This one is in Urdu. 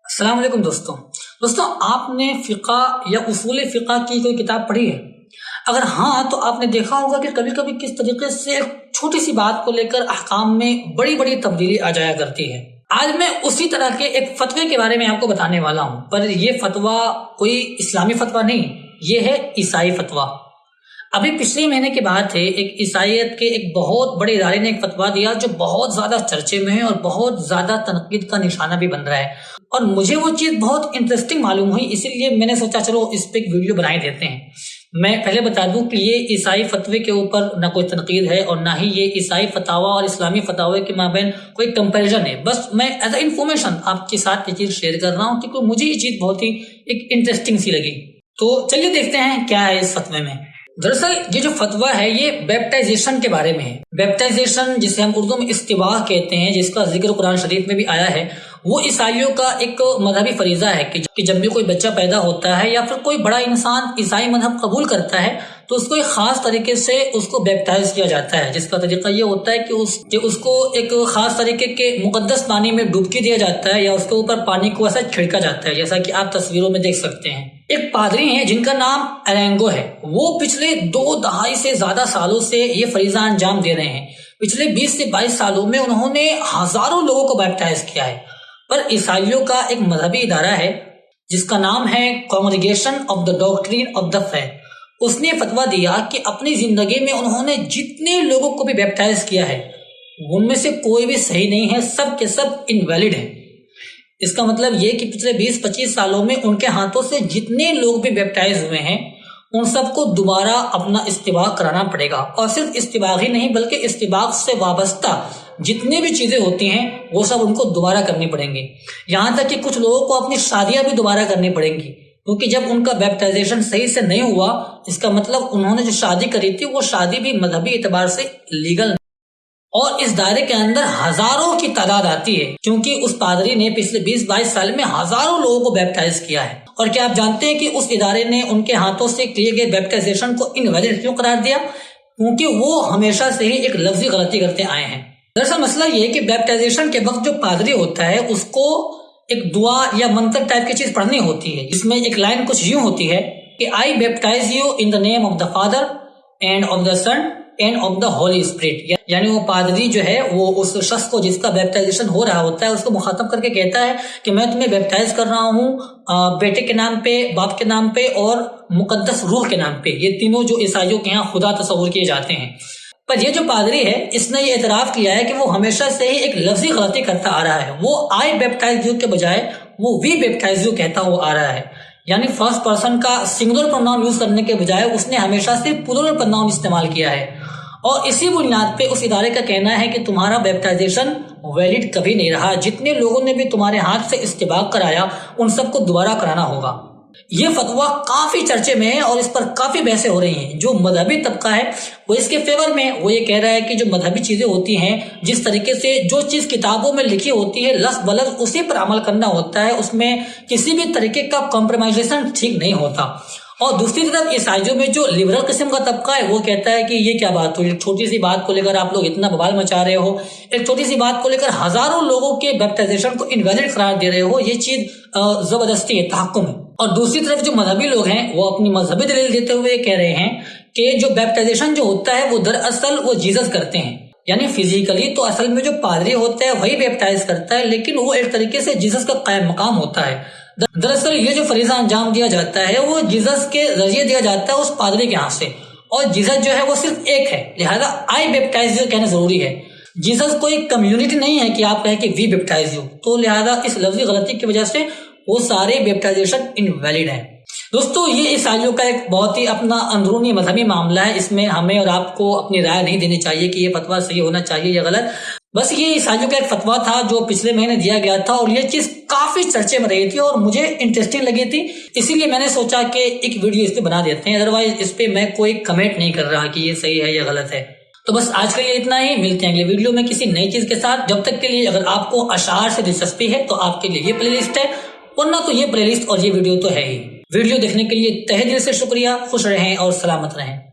السلام علیکم دوستوں آپ نے فقہ یا اصول فقہ کی کوئی کتاب پڑھی ہے؟ اگر ہاں تو آپ نے دیکھا ہوگا کہ کبھی کبھی کس طریقے سے ایک چھوٹی سی بات کو لے کر احکام میں بڑی بڑی تبدیلی آ جایا کرتی ہے۔ آج میں اسی طرح کے ایک فتوے کے بارے میں آپ کو بتانے والا ہوں، پر یہ فتویٰ کوئی اسلامی فتویٰ نہیں، یہ ہے عیسائی فتویٰ۔ ابھی پچھلے مہینے کی بات ہے، ایک عیسائیت کے ایک بہت بڑے ادارے نے ایک فتویٰ دیا جو بہت زیادہ چرچے میں ہے اور بہت زیادہ تنقید کا نشانہ بھی بن رہا ہے، اور مجھے وہ چیز بہت انٹرسٹنگ معلوم ہوئی، اسی لیے میں نے سوچا چلو اس پہ ایک ویڈیو بنا ہی دیتے ہیں۔ میں پہلے بتا دوں کہ یہ عیسائی فتوے کے اوپر نہ کوئی تنقید ہے اور نہ ہی یہ عیسائی فتاوی اور اسلامی فتاوی کے مابین کوئی کمپیریزن ہے، بس میں ایز اے انفارمیشن آپ کے ساتھ یہ چیز شیئر کر رہا ہوں کیونکہ مجھے یہ چیز بہت ہی ایک انٹرسٹنگ سی لگی۔ تو چلیے دیکھتے ہیں کیا ہے اس فتوے میں۔ دراصل یہ جو فتویٰ ہے یہ بیپٹائزیشن کے بارے میں ہے۔ بیپٹائزیشن جسے ہم اردو میں استباح کہتے ہیں، جس کا ذکر قرآن شریف میں بھی آیا ہے، وہ عیسائیوں کا ایک مذہبی فریضہ ہے کہ جب بھی کوئی بچہ پیدا ہوتا ہے یا پھر کوئی بڑا انسان عیسائی مذہب قبول کرتا ہے تو اس کو ایک خاص طریقے سے اس کو بیپٹائز کیا جاتا ہے، جس کا طریقہ یہ ہوتا ہے کہ اس کو ایک خاص طریقے کے مقدس پانی میں ڈبکی دیا جاتا ہے یا اس کے اوپر پانی کو ایسا چھڑکا جاتا ہے، جیسا کہ آپ تصویروں میں دیکھ سکتے ہیں۔ ایک پادری ہیں جن کا نام ارینگو ہے، وہ پچھلے 2 دہائی سے زیادہ سالوں سے یہ فریضہ انجام دے رہے ہیں۔ پچھلے 20 سے 22 سالوں میں انہوں نے ہزاروں لوگوں کو بیپٹائز کیا ہے۔ پر عیسائیوں کا ایک مذہبی ادارہ ہے جس کا نام ہے congregation of the doctrine of the faith, اس نے فتویٰ دیا کہ اپنی زندگی میں انہوں نے جتنے لوگوں کو بھی بیپٹائز کیا ہے ان میں سے کوئی بھی صحیح نہیں ہے، سب کے سب انویلڈ ہیں۔ اس کا مطلب یہ کہ پچھلے 20-25 سالوں میں ان کے ہاتھوں سے جتنے لوگ بھی بیپٹائز ہوئے ہیں ان سب کو دوبارہ اپنا استباق کرانا پڑے گا، اور صرف استباق ہی نہیں بلکہ استباق سے وابستہ جتنی بھی چیزیں ہوتی ہیں وہ سب ان کو دوبارہ کرنی پڑیں گی، یہاں تک کہ کچھ لوگوں کو اپنی شادیاں بھی دوبارہ کرنی پڑیں گی، کیونکہ جب ان کا بیپٹائزیشن صحیح سے نہیں ہوا اس کا مطلب انہوں نے جو شادی کری تھی وہ شادی بھی مذہبی اعتبار سے لیگل نہیں۔ اور اس دائرے کے اندر ہزاروں کی تعداد آتی ہے، کیونکہ اس پادری نے پچھلے 20-22 سال میں ہزاروں لوگوں کو بیپٹائز کیا ہے۔ اور کیا آپ جانتے ہیں کہ اس ادارے نے ان کے ہاتھوں سے کیے گئے بیپٹائزیشن کو انویلڈ کیوں قرار دیا؟ کیونکہ وہ ہمیشہ سے ہی ایک لفظی غلطی کرتے آئے ہیں۔ دراصل مسئلہ یہ ہے کہ بیپٹائزیشن کے وقت جو پادری ہوتا ہے اس کو ایک دعا یا منتر ٹائپ کی چیز پڑھنی ہوتی ہے، جس میں ایک لائن کچھ یوں ہوتی ہے کہ I baptize you in the name of the father and of the son and of the holy spirit, یعنی وہ پادری جو ہے وہ اس شخص کو جس کا بیپٹائزیشن ہو رہا ہوتا ہے اس کو مخاطب کر کے کہتا ہے کہ میں تمہیں بیپٹائز کر رہا ہوں بیٹے کے نام پہ، باپ کے نام پہ اور مقدس روح کے نام پہ، یہ تینوں جو عیسائیوں کے ہاں خدا تصور کیے جاتے ہیں۔ پر یہ جو پادری ہے اس نے یہ اعتراف کیا ہے کہ وہ ہمیشہ سے ہی ایک لفظی غلطی کرتا آ رہا ہے، وہ آئی بیپٹائز یو کے بجائے وہ وی بیپٹائز یو کہتا ہوا آ رہا ہے، یعنی فرسٹ پرسن کا سنگولر پروناؤن یوز کرنے کے بجائے اس نے ہمیشہ سے پلورل پروناؤن استعمال کیا ہے۔ اور اسی بنیاد پہ اس ادارے کا کہنا ہے کہ تمہارا بیپٹائزیشن ویلڈ کبھی نہیں رہا، جتنے لوگوں نے بھی تمہارے ہاتھ سے استباق کرایا ان سب کو دوبارہ کرانا ہوگا۔ یہ فتویٰ کافی چرچے میں ہے اور اس پر کافی بحثیں ہو رہی ہیں۔ جو مذہبی طبقہ ہے وہ اس کے فیور میں، وہ یہ کہہ رہا ہے کہ جو مذہبی چیزیں ہوتی ہیں، جس طریقے سے جو چیز کتابوں میں لکھی ہوتی ہے لفظ بلفظ اسی پر عمل کرنا ہوتا ہے، اس میں کسی بھی طریقے کا کمپرومائزیشن ٹھیک نہیں ہوتا۔ اور دوسری طرف عیسائیوں میں جو لبرل قسم کا طبقہ ہے وہ کہتا ہے کہ یہ کیا بات ہوئی، ایک چھوٹی سی بات کو لے کر آپ لوگ اتنا ببال مچا رہے ہو، ایک چھوٹی سی بات کو لے کر ہزاروں لوگوں کے بیپٹائزیشن کو انویلڈ قرار دے رہے ہو، یہ چیز زبردستی ہے، تحکم ہے۔ اور دوسری طرف جو مذہبی لوگ ہیں وہ اپنی مذہبی دلیل دیتے ہوئے کہہ رہے ہیں کہ جو بیپٹائزیشن جو ہوتا ہے وہ دراصل وہ جیزس کرتے ہیں، یعنی فزیکلی تو اصل میں جو پادری ہوتا ہے وہی بیپٹائز کرتا ہے، لیکن وہ ایک طریقے سے جیزس کا قائم مقام ہوتا ہے۔ دراصل یہ جو فریضہ انجام دیا جاتا ہے وہ جیزس کے ذریعے دیا جاتا ہے اس پادری کے ہاتھ سے، اور جیزس جو ہے وہ صرف ایک ہے، لہذا آئی بیپٹائز یو کہنا ضروری ہے۔ جیزس کوئی کمیونٹی نہیں ہے کہ آپ کہیں کہ وی بیپٹائز یو، تو لہذا اس لفظی غلطی کی وجہ سے وہ سارے بیپٹائزیشن انویلڈ ہیں۔ دوستو یہ عیسائیوں کا ایک بہت ہی اپنا اندرونی مذہبی معاملہ ہے، اس میں ہمیں اور آپ کو اپنی رائے نہیں دینی چاہیے کہ یہ فتویٰ صحیح ہونا چاہیے یا غلط، بس یہ عیسائیوں کا ایک فتویٰ تھا جو پچھلے مہینے دیا گیا تھا اور یہ چیز کافی چرچے میں رہی تھی اور مجھے انٹرسٹنگ لگی تھی، اسی لیے میں نے سوچا کہ ایک ویڈیو اس پہ بنا دیتے ہیں، ادروائز اس پہ میں کوئی کمنٹ نہیں کر رہا کہ یہ صحیح ہے یا غلط ہے۔ تو بس آج کے لیے اتنا ہی، ملتے ہیں اگلے ویڈیو میں کسی نئی چیز کے ساتھ۔ جب تک کے لیے اگر آپ کو اشعار سے دلچسپی ہے تو آپ کے لیے یہ پلے لسٹ ہے، ورنہ تو یہ پلے لسٹ اور یہ ویڈیو تو ہے ہی۔ ویڈیو دیکھنے کے لیے تہہ دل سے شکریہ، خوش رہیں اور سلامت رہیں۔